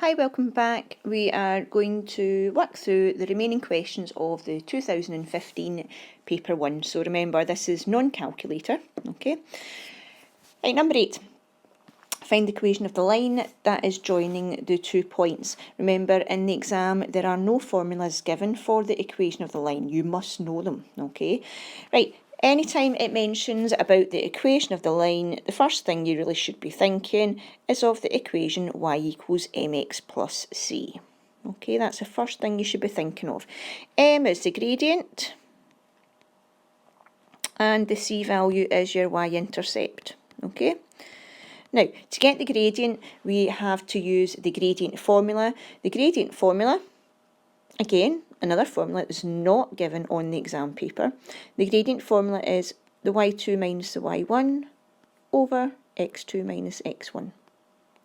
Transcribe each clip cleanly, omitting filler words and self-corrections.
Hi, welcome back. We are going to work through the remaining questions of the 2015 paper 1. So remember, this is non-calculator, okay? Right, number 8. Find the equation of the line that is joining the 2 points. Remember, in the exam, there are no formulas given for the equation of the line. You must know them, okay? Right, anytime it mentions about the equation of the line, the first thing you really should be thinking is of the equation y equals mx plus c. Okay, that's the first thing you should be thinking of. M is the gradient, and the c value is your y-intercept, okay? Now, to get the gradient, we have to use the gradient formula. The gradient formula, again, another formula that is not given on the exam paper. The gradient formula is the y2 minus the y1 over x2 minus x1.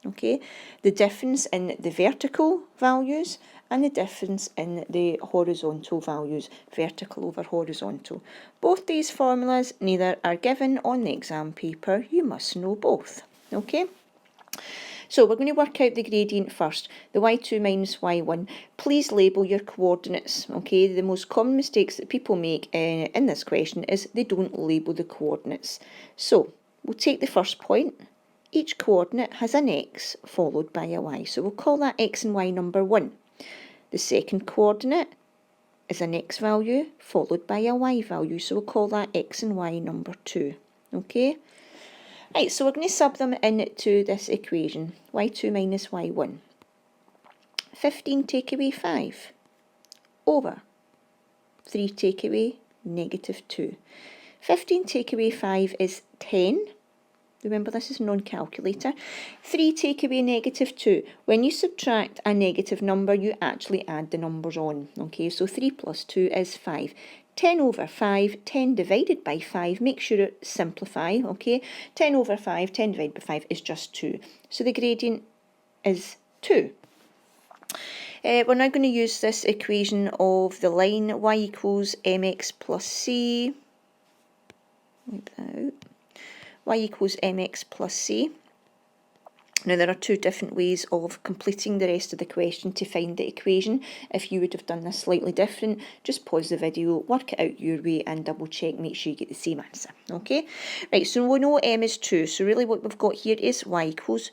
Okay, the difference in the vertical values and the difference in the horizontal values, vertical over horizontal. Both these formulas neither are given on the exam paper. You must know both. Okay, so we're going to work out the gradient first, the y2 minus y1. Please label your coordinates, okay? The most common mistakes that people make in this question is they don't label the coordinates. So we'll take the first point. Each coordinate has an x followed by a y, so we'll call that x and y number 1. The second coordinate is an x value followed by a y value, so we'll call that x and y number 2, okay? Right, so we're going to sub them into this equation, y2 minus y1. 15 take away 5 over 3 take away negative 2. 15 take away 5 is 10. Remember, this is non-calculator. 3 take away negative 2. When you subtract a negative number, you actually add the numbers on. Okay, so 3 plus 2 is 5. 10 over 5, 10 divided by 5, make sure it simplify, okay? 10 over 5, 10 divided by 5 is just 2. So the gradient is 2. We're now going to use this equation of the line y equals mx plus c. Wipe that out. Y equals mx plus c. Now there are two different ways of completing the rest of the question to find the equation. If you would have done this slightly different, just pause the video, work it out your way and double check, make sure you get the same answer. Okay, right, so we know m is 2, so really what we've got here is y equals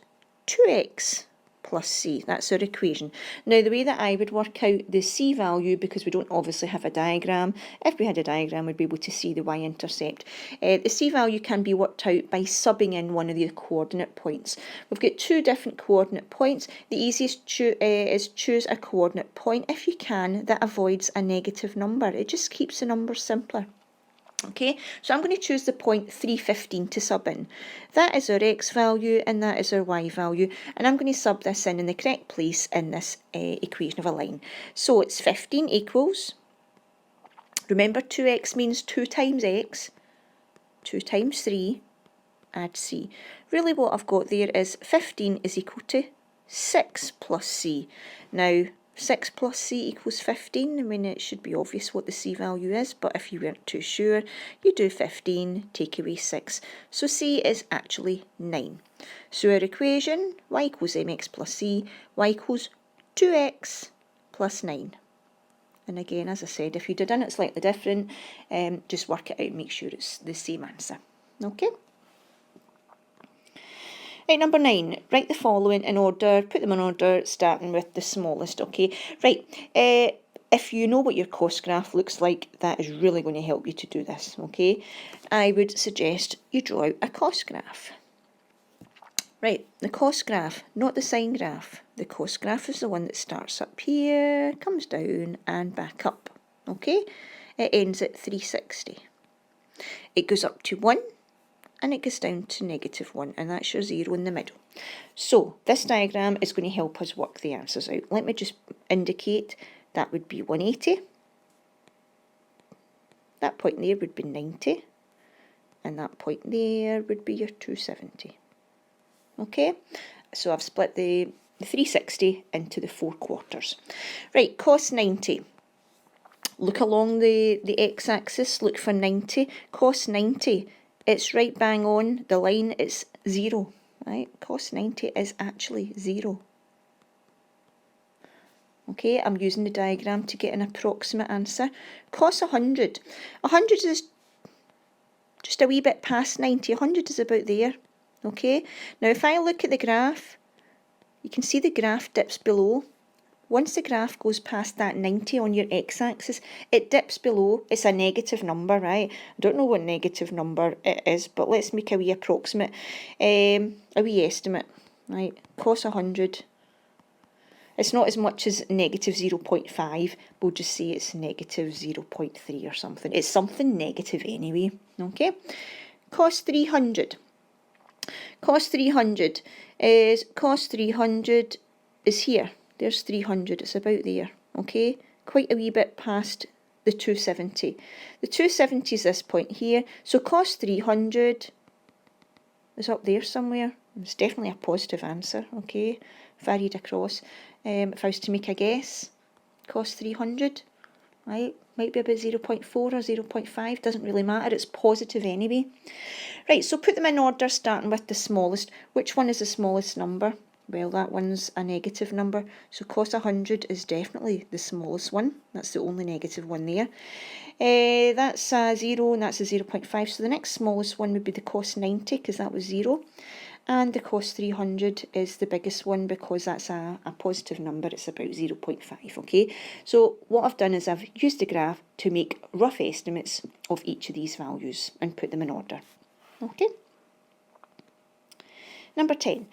2x plus c. That's our equation. Now the way that I would work out the c value, because we don't obviously have a diagram, if we had a diagram we'd be able to see the y-intercept. The c value can be worked out by subbing in one of the coordinate points. We've got two different coordinate points. The easiest is choose a coordinate point, if you can, that avoids a negative number. It just keeps the numbers simpler. Okay, so I'm going to choose the point 315 to sub in. That is our x value and that is our y value, and I'm going to sub this in the correct place in this equation of a line. So it's 15 equals, remember 2x means 2 times x, 2 times 3, add c. Really what I've got there is 15 is equal to 6 plus c. Now 6 plus c equals 15. I mean, it should be obvious what the c value is, but if you weren't too sure, you do 15, take away 6. So c is actually 9. So our equation, y equals mx plus c, y equals 2x plus 9. And again, as I said, if you'd have done it slightly different, just work it out and make sure it's the same answer. Okay? Right, number 9, write the following in order, put them in order, starting with the smallest, okay? Right, if you know what your cost graph looks like, that is really going to help you to do this, okay? I would suggest you draw out a cost graph. Right, the cost graph, not the sine graph. The cost graph is the one that starts up here, comes down and back up, okay? It ends at 360. It goes up to 1. And it goes down to negative 1, and that's your 0 in the middle. So this diagram is going to help us work the answers out. Let me just indicate that would be 180. That point there would be 90. And that point there would be your 270. Okay, so I've split the 360 into the 4 quarters. Right, cost 90. Look along the x-axis, look for 90. Cost 90. It's right bang on the line, it's 0, right? Cost 90 is actually 0. Okay, I'm using the diagram to get an approximate answer. Cos 100. 100 is just a wee bit past 90. 100 is about there. Okay, now if I look at the graph, you can see the graph dips below. Once the graph goes past that 90 on your x-axis, it dips below. It's a negative number, right? I don't know what negative number it is, but let's make a wee approximate, a wee estimate, right? Cos 100. It's not as much as negative 0.5. We'll just say it's negative 0.3 or something. It's something negative anyway, okay? Cos 300. Cos 300 is here. There's 300, it's about there, okay? Quite a wee bit past the 270. The 270 is this point here, so cos 300 is up there somewhere. It's definitely a positive answer, okay? If I read across, if I was to make a guess, cos 300, right? Might be about 0.4 or 0.5, doesn't really matter, it's positive anyway. Right, so put them in order, starting with the smallest. Which one is the smallest number? Well, that one's a negative number, so cos 100 is definitely the smallest one. That's the only negative one there. That's a 0 and that's a 0.5, so the next smallest one would be the cos 90 because that was 0. And the cos 300 is the biggest one because that's a positive number, it's about 0.5, okay? So what I've done is I've used the graph to make rough estimates of each of these values and put them in order, okay? Number 10.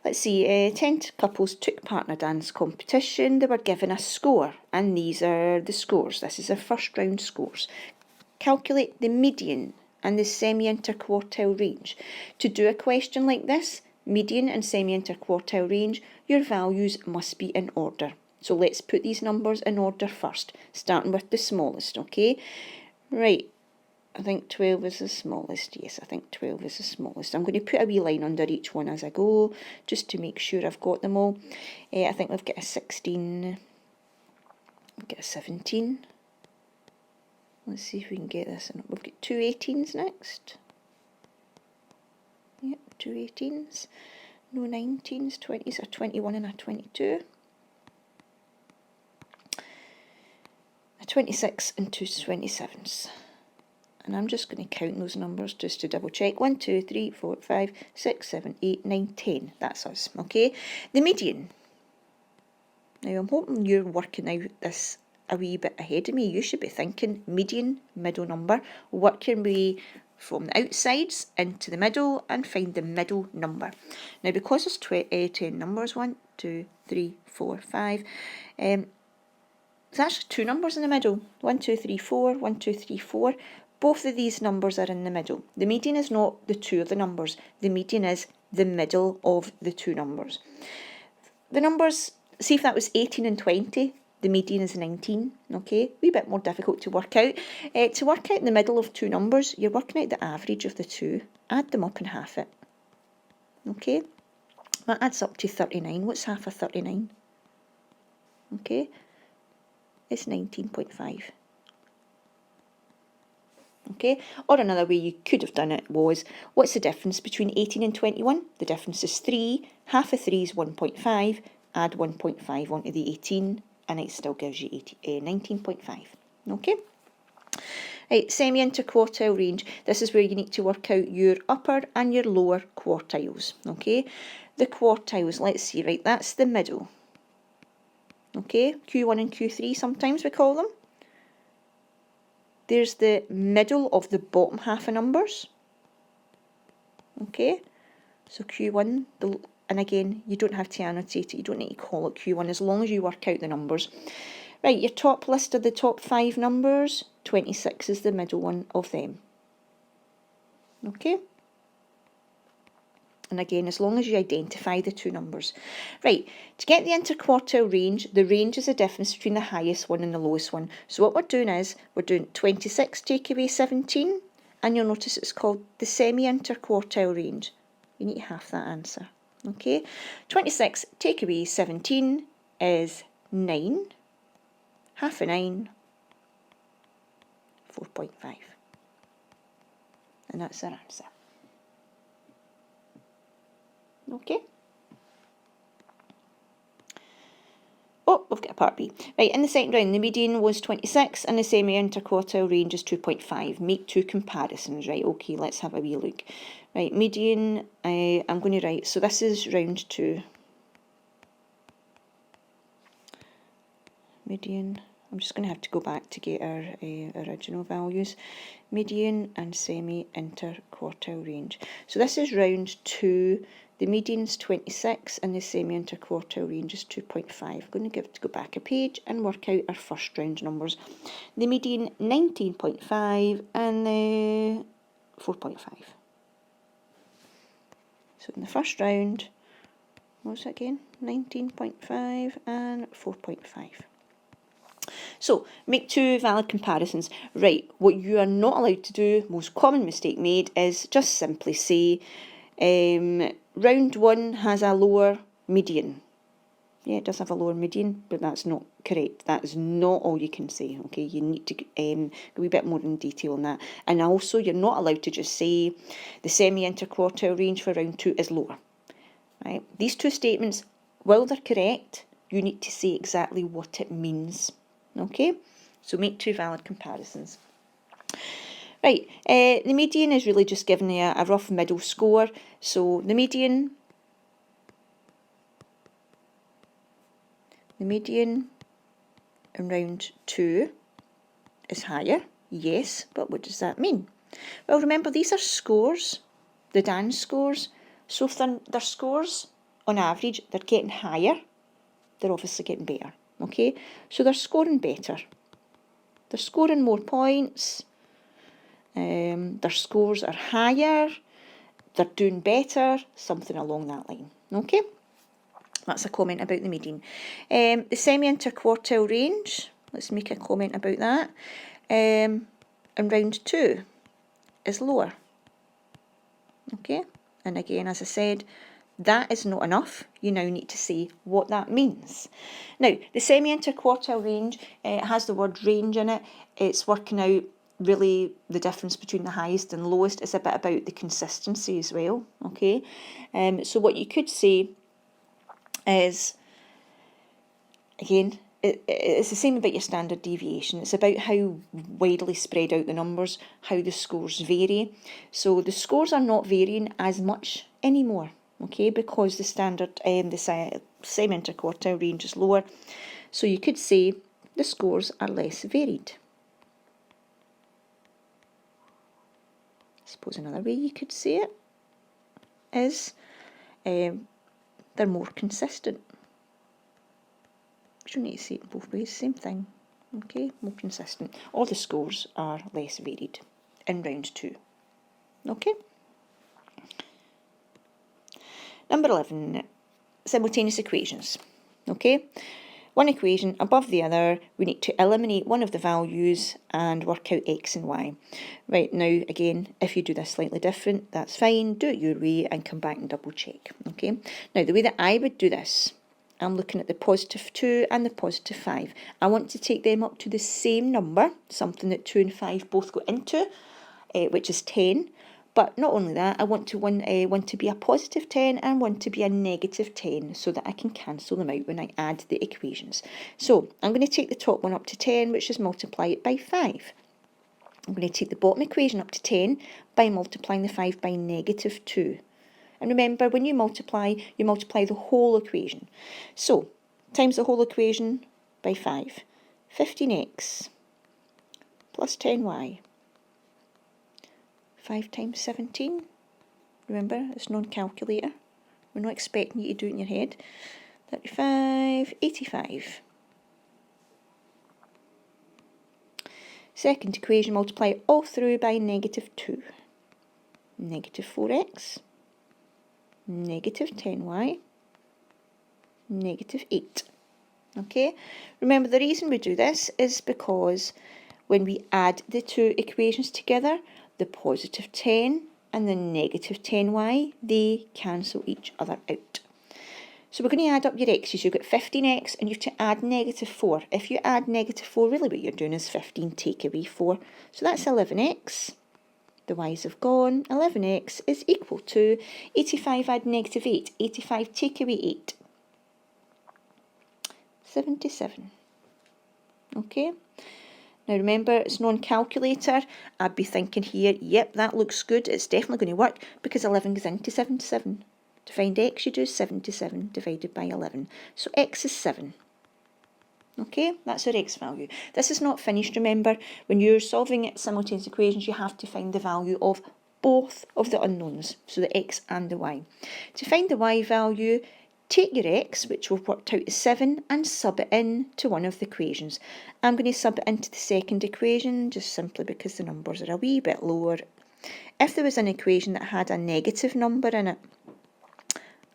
Let's see, 10 couples took part in a dance competition. They were given a score, and these are the scores. This is their first round scores. Calculate the median and the semi-interquartile range. To do a question like this, median and semi-interquartile range, your values must be in order. So let's put these numbers in order first, starting with the smallest, okay? Right. I think 12 is the smallest. Yes, I think 12 is the smallest. I'm going to put a wee line under each one as I go, just to make sure I've got them all. I think we've got a 16, we've got a 17. Let's see if we can get this. We've got two 18s next. Yep, two 18s. No 19s, 20s, a 21 and a 22. A 26 and two 27s. And I'm just going to count those numbers just to double check. 1, 2, 3, 4, 5, 6, 7, 8, 9, 10. That's us, okay? The median. Now, I'm hoping you're working out this a wee bit ahead of me. You should be thinking median, middle number. Work your way from the outsides into the middle and find the middle number. Now, because there's 10 numbers, 1, 2, 3, 4, 5, there's actually two numbers in the middle. 1, 2, 3, 4, 1, 2, 3, 4. Both of these numbers are in the middle. The median is not the two of the numbers. The median is the middle of the two numbers. The numbers, see if that was 18 and 20, the median is 19, okay? A wee bit more difficult to work out. To work out the middle of two numbers, you're working out the average of the two. Add them up and half it, okay? That adds up to 39. What's half of 39? Okay, it's 19.5. Okay, or another way you could have done it was, what's the difference between 18 and 21? The difference is 3, half of 3 is 1.5, add 1.5 onto the 18, and it still gives you 19.5, okay? Right, semi-interquartile range, this is where you need to work out your upper and your lower quartiles, okay? The quartiles, let's see, right, that's the middle, okay? Q1 and Q3 sometimes we call them. There's the middle of the bottom half of numbers, okay? So Q1, and again, you don't have to annotate it, you don't need to call it Q1 as long as you work out the numbers. Right, your top list of the top 5 numbers, 26 is the middle one of them, okay? And again, as long as you identify the two numbers. Right, to get the interquartile range, the range is the difference between the highest one and the lowest one. So what we're doing is, we're doing 26 take away 17, and you'll notice it's called the semi-interquartile range. You need to half that answer, okay? 26 take away 17 is 9, half of 9, 4.5. And that's our answer. Okay. Oh, we've got a part B. Right, in the second round, the median was 26 and the semi-interquartile range is 2.5. Make two comparisons. Right, okay, let's have a wee look. Right, median, I'm going to write, so this is round 2. Median, I'm just going to have to go back to get our original values. Median and semi-interquartile range. So this is round 2. The median's 26 and the semi-interquartile range is 2.5. I'm going to go back a page and work out our first round numbers. The median 19.5 and the 4.5. So in the first round, what was it again? 19.5 and 4.5. So, make two valid comparisons. Right, what you are not allowed to do, most common mistake made, is just simply say, round 1 has a lower median. Yeah, it does have a lower median, but that's not correct. That is not all you can say, okay? You need to go a wee bit more in detail on that. And also, you're not allowed to just say the semi-interquartile range for round 2 is lower. Right? These two statements, while they're correct, you need to say exactly what it means. Okay, so make two valid comparisons. Right, the median is really just giving you a rough middle score. So the median in round 2 is higher, yes, but what does that mean? Well, remember, these are scores, the DAN scores, so if their scores, on average, they're getting higher, they're obviously getting better. Okay, so they're scoring better. They're scoring more points. Their scores are higher. They're doing better. Something along that line. Okay, that's a comment about the median. The semi-interquartile range. Let's make a comment about that. In round 2 is lower. Okay, and again, as I said, that is not enough. You now need to say what that means. Now, the semi-interquartile range has the word range in it. It's working out really the difference between the highest and lowest. It's a bit about the consistency as well, okay? So what you could say is, again, it's the same about your standard deviation. It's about how widely spread out the numbers, how the scores vary. So the scores are not varying as much anymore. Okay, because the standard, the semi-interquartile range is lower. So you could say the scores are less varied. I suppose another way you could say it is they're more consistent. You don't need to say it in both ways, same thing. Okay, more consistent. Or the scores are less varied in round 2. Okay. Number 11, simultaneous equations. Okay, one equation above the other, we need to eliminate one of the values and work out x and y. Right, now again, if you do this slightly different, that's fine, do it your way and come back and double check. Okay, now the way that I would do this, I'm looking at the positive 2 and the positive 5. I want to take them up to the same number, something that 2 and 5 both go into, which is 10. But not only that, I want to one to be a positive 10 and one to be a negative 10 so that I can cancel them out when I add the equations. So I'm going to take the top one up to 10, which is multiply it by 5. I'm going to take the bottom equation up to 10 by multiplying the 5 by negative 2. And remember, when you multiply the whole equation. So, times the whole equation by 5. 15x plus 10y. 5 times 17. Remember, it's non-calculator. We're not expecting you to do it in your head. 35, 85. Second equation, multiply it all through by negative 2. Negative 4x. Negative 10y. Negative 8. Okay? Remember, the reason we do this is because when we add the two equations together, the positive 10 and the negative 10y, they cancel each other out. So we're going to add up your x's. You've got 15x and you have to add negative 4. If you add negative 4, really what you're doing is 15 take away 4. So that's 11x. The y's have gone. 11x is equal to 85 add negative 8. 85 take away 8. 77. Okay. Now remember, it's non-calculator. I'd be thinking here, yep, that looks good. It's definitely going to work because 11 goes into 77. To find x, you do 77 divided by 11. So x is 7. Okay, that's our x value. This is not finished, remember. When you're solving simultaneous equations, you have to find the value of both of the unknowns, so the x and the y. To find the y value, take your x, which we've worked out as 7, and sub it in to one of the equations. I'm going to sub it into the second equation, just simply because the numbers are a wee bit lower. If there was an equation that had a negative number in it,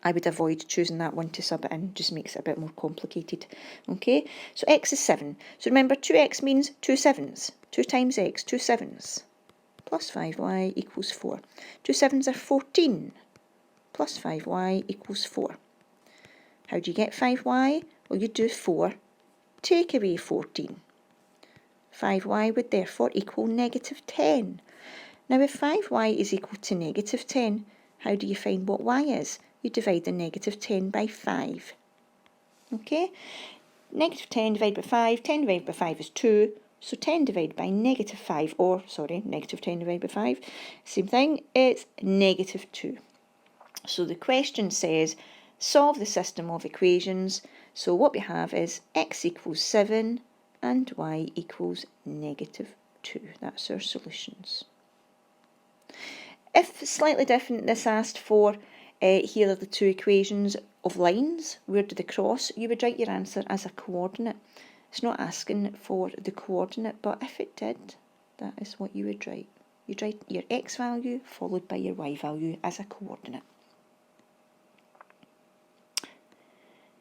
I would avoid choosing that one to sub it in, just makes it a bit more complicated. Okay, so x is 7. So remember, 2x means 2 7s. 2 times x, 2 7s. Plus 5y equals 4. 2 7s are 14. Plus 5y equals 4. How do you get 5y? Well, you do 4. Take away 14. 5y would therefore equal negative 10. Now, if 5y is equal to negative 10, how do you find what y is? You divide the negative 10 by 5. Okay? Negative 10 divided by 5. 10 divided by 5 is 2. So 10 divided by negative 5, or, sorry, negative 10 divided by 5. Same thing, it's negative 2. So the question says, solve the system of equations. So what we have is x equals 7 and y equals negative 2. That's our solutions. If slightly different, this asked for, here are the two equations of lines. Where do they cross? You would write your answer as a coordinate. It's not asking for the coordinate, but if it did, that is what you would write. You'd write your x value followed by your y value as a coordinate.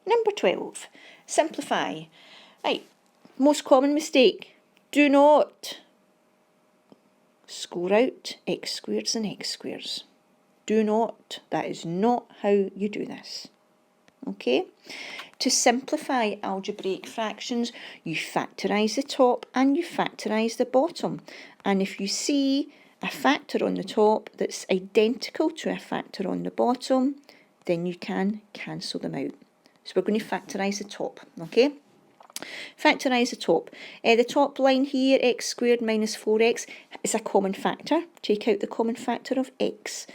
Number 12, simplify. Right, most common mistake. Do not score out x squares and x squares. Do not. That is not how you do this. Okay? To simplify algebraic fractions, you factorise the top and you factorise the bottom. And if you see a factor on the top that's identical to a factor on the bottom, then you can cancel them out. So we're going to factorise the top, okay? Factorise the top. The top line here, x squared minus 4x, is a common factor. Take out the common factor of x.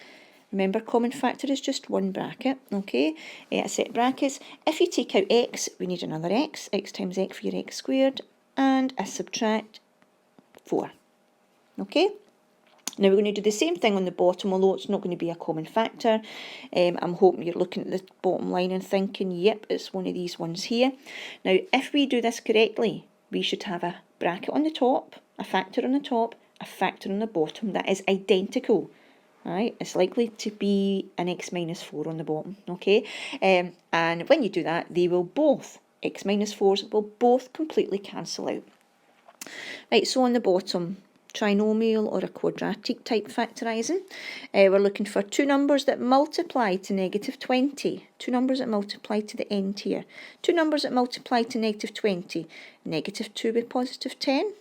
Remember, common factor is just one bracket, okay? A set of brackets. If you take out x, we need another x times x for your x squared, and a subtract 4, okay? Now we're going to do the same thing on the bottom, although it's not going to be a common factor. I'm hoping you're looking at the bottom line and thinking, yep, it's one of these ones here. Now, if we do this correctly, we should have a bracket on the top, a factor on the top, a factor on the bottom that is identical. Right, it's likely to be an x minus 4 on the bottom, okay? And when you do that, they will both, x minus 4s, will both completely cancel out. Right, so on the bottom, trinomial or a quadratic type factorising. We're looking for two numbers that multiply to negative 20. Two numbers that multiply to the end here. Two numbers that multiply to negative 20. Negative 2 with positive 10.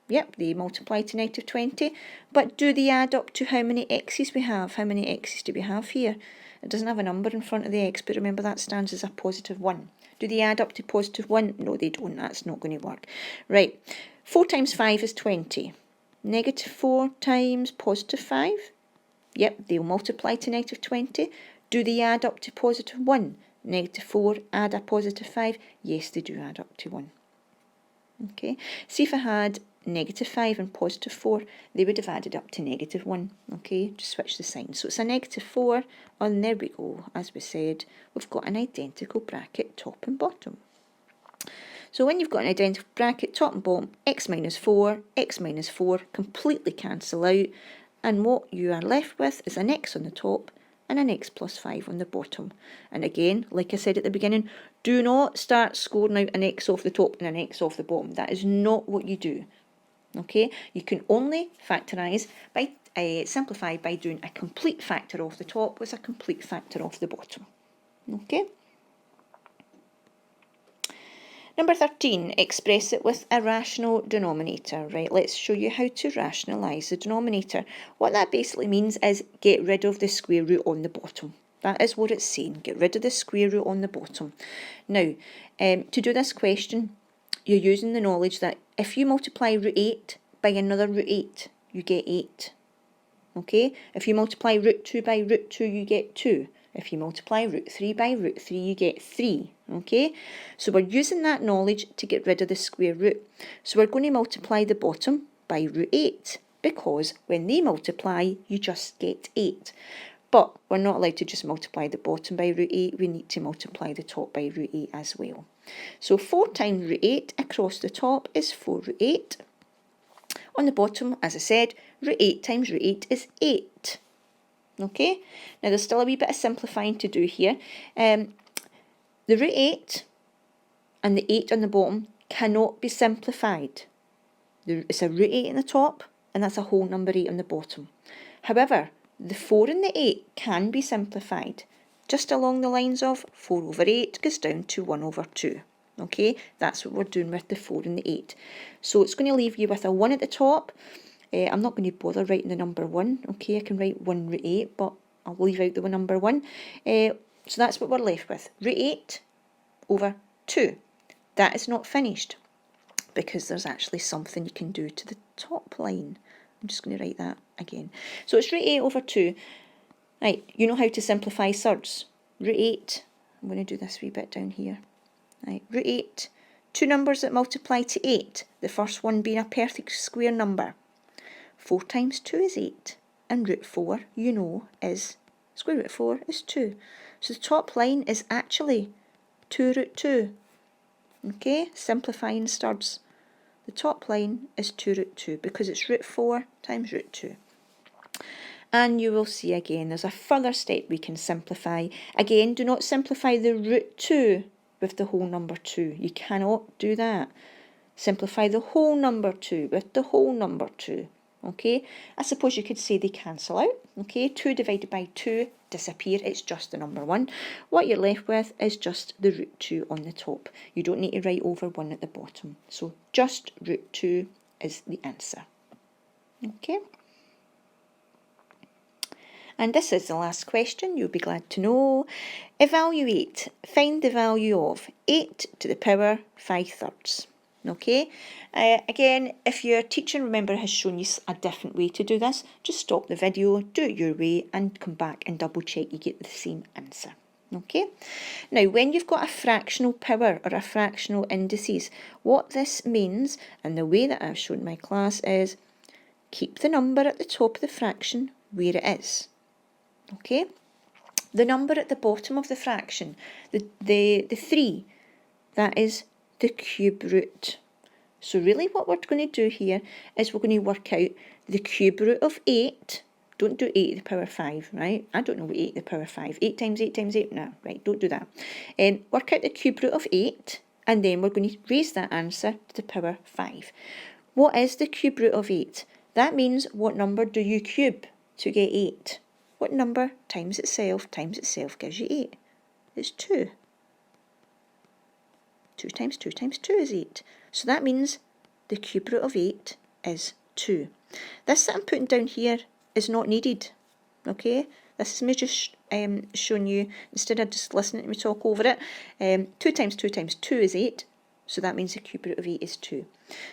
Yep, they multiply to negative 20. But do they add up to how many x's we have? How many x's do we have here? It doesn't have a number in front of the x, but remember that stands as a positive 1. Do they add up to positive 1? No, they don't. That's not going to work. Right, 4 times 5 is 20. Negative 4 times positive 5. Yep, they'll multiply to negative 20. Do they add up to positive 1? Negative 4 add a positive 5. Yes, they do add up to 1. Okay, see if I had negative 5 and positive 4, they would have added up to negative 1. Okay, just switch the sign. So it's a negative 4, and there we go. As we said, we've got an identical bracket top and bottom. So when you've got an identical bracket top and bottom, x minus 4 completely cancel out, and what you are left with is an x on the top and an x plus 5 on the bottom. And again, like I said at the beginning, do not start scoring out an x off the top and an x off the bottom. That is not what you do. Okay, you can only factorise by simplify by doing a complete factor off the top with a complete factor off the bottom. Okay. Number 13, express it with a rational denominator. Right, let's show you how to rationalise the denominator. What that basically means is get rid of the square root on the bottom. That is what it's saying. Get rid of the square root on the bottom. Now, to do this question, you're using the knowledge that if you multiply root 8 by another root 8, you get 8. Okay? If you multiply root 2 by root 2, you get 2. If you multiply root 3 by root 3, you get 3. Okay? So we're using that knowledge to get rid of the square root. So we're going to multiply the bottom by root 8, because when they multiply, you just get 8. But we're not allowed to just multiply the bottom by root 8, we need to multiply the top by root 8 as well. So 4 times root 8 across the top is 4 root 8. On the bottom, as I said, root 8 times root 8 is 8. Okay, now there's still a wee bit of simplifying to do here. The root 8 and the 8 on the bottom cannot be simplified. It's a root 8 on the top, and that's a whole number 8 on the bottom. However, the 4 and the 8 can be simplified, just along the lines of 4 over 8 goes down to 1 over 2. Okay, that's what we're doing with the 4 and the 8. So it's going to leave you with a 1 at the top. I'm not going to bother writing the number 1. Okay, I can write 1 root 8, but I'll leave out the number 1. So that's what we're left with. Root 8 over 2. That is not finished, because there's actually something you can do to the top line. I'm just going to write that again. So it's root 8 over 2. Right, you know how to simplify thirds. Root 8, I'm going to do this wee bit down here. Right, root 8, two numbers that multiply to 8. The first one being a perfect square number. 4 times 2 is 8. And root 4, you know, is square root of 4 is 2. So the top line is actually 2 root 2. Okay, simplifying thirds. The top line is 2 root 2 because it's root 4 times root 2. And you will see again there's a further step we can simplify. Again, do not simplify the root 2 with the whole number 2. You cannot do that. Simplify the whole number 2 with the whole number 2. Okay, I suppose you could say they cancel out. Okay, 2 divided by 2 disappear, it's just the number 1. What you're left with is just the root 2 on the top. You don't need to write over 1 at the bottom. So just root 2 is the answer. Okay. And this is the last question, you'll be glad to know. Evaluate. Find the value of 8 to the power 5/3. Okay, again, if your teacher, remember, has shown you a different way to do this, just stop the video, do it your way, and come back and double check you get the same answer. Okay, now when you've got a fractional power or a fractional indices, what this means, and the way that I've shown my class, is keep the number at the top of the fraction where it is. Okay, the number at the bottom of the fraction, the 3, that is the cube root. So really what we're going to do here is we're going to work out the cube root of 8. Don't do 8 to the power 5, right? I don't know what 8 to the power 5. 8 times 8 times 8? No, right, don't do that. Work out the cube root of 8, and then we're going to raise that answer to the power 5. What is the cube root of 8? That means what number do you cube to get 8? What number times itself gives you 8? It's 2. 2 times 2 times 2 is 8. So that means the cube root of 8 is 2. This that I'm putting down here is not needed. Okay? This is me just showing you, instead of just listening to me talk over it. 2 times 2 times 2 is 8. So that means the cube root of 8 is 2.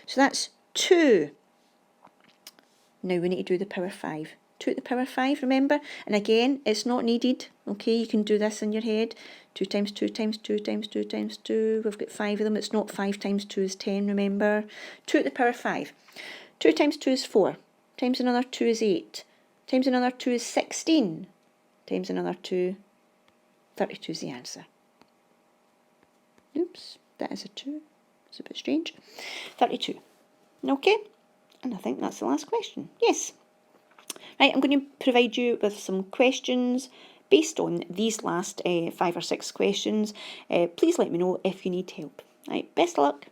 So that's 2. Now we need to do the power 5. 2 to the power 5, remember? And again, it's not needed. Okay, you can do this in your head. 2 times 2 times 2 times 2 times 2. We've got 5 of them. It's not 5 times 2 is 10, remember? 2 to the power 5. 2 times 2 is 4. Times another 2 is 8. Times another 2 is 16. Times another 2, 32 is the answer. Oops, that is a 2. It's a bit strange. 32. Okay, and I think that's the last question. Yes. Right, I'm going to provide you with some questions based on these last 5 or 6 questions. Please let me know if you need help. Right, best of luck.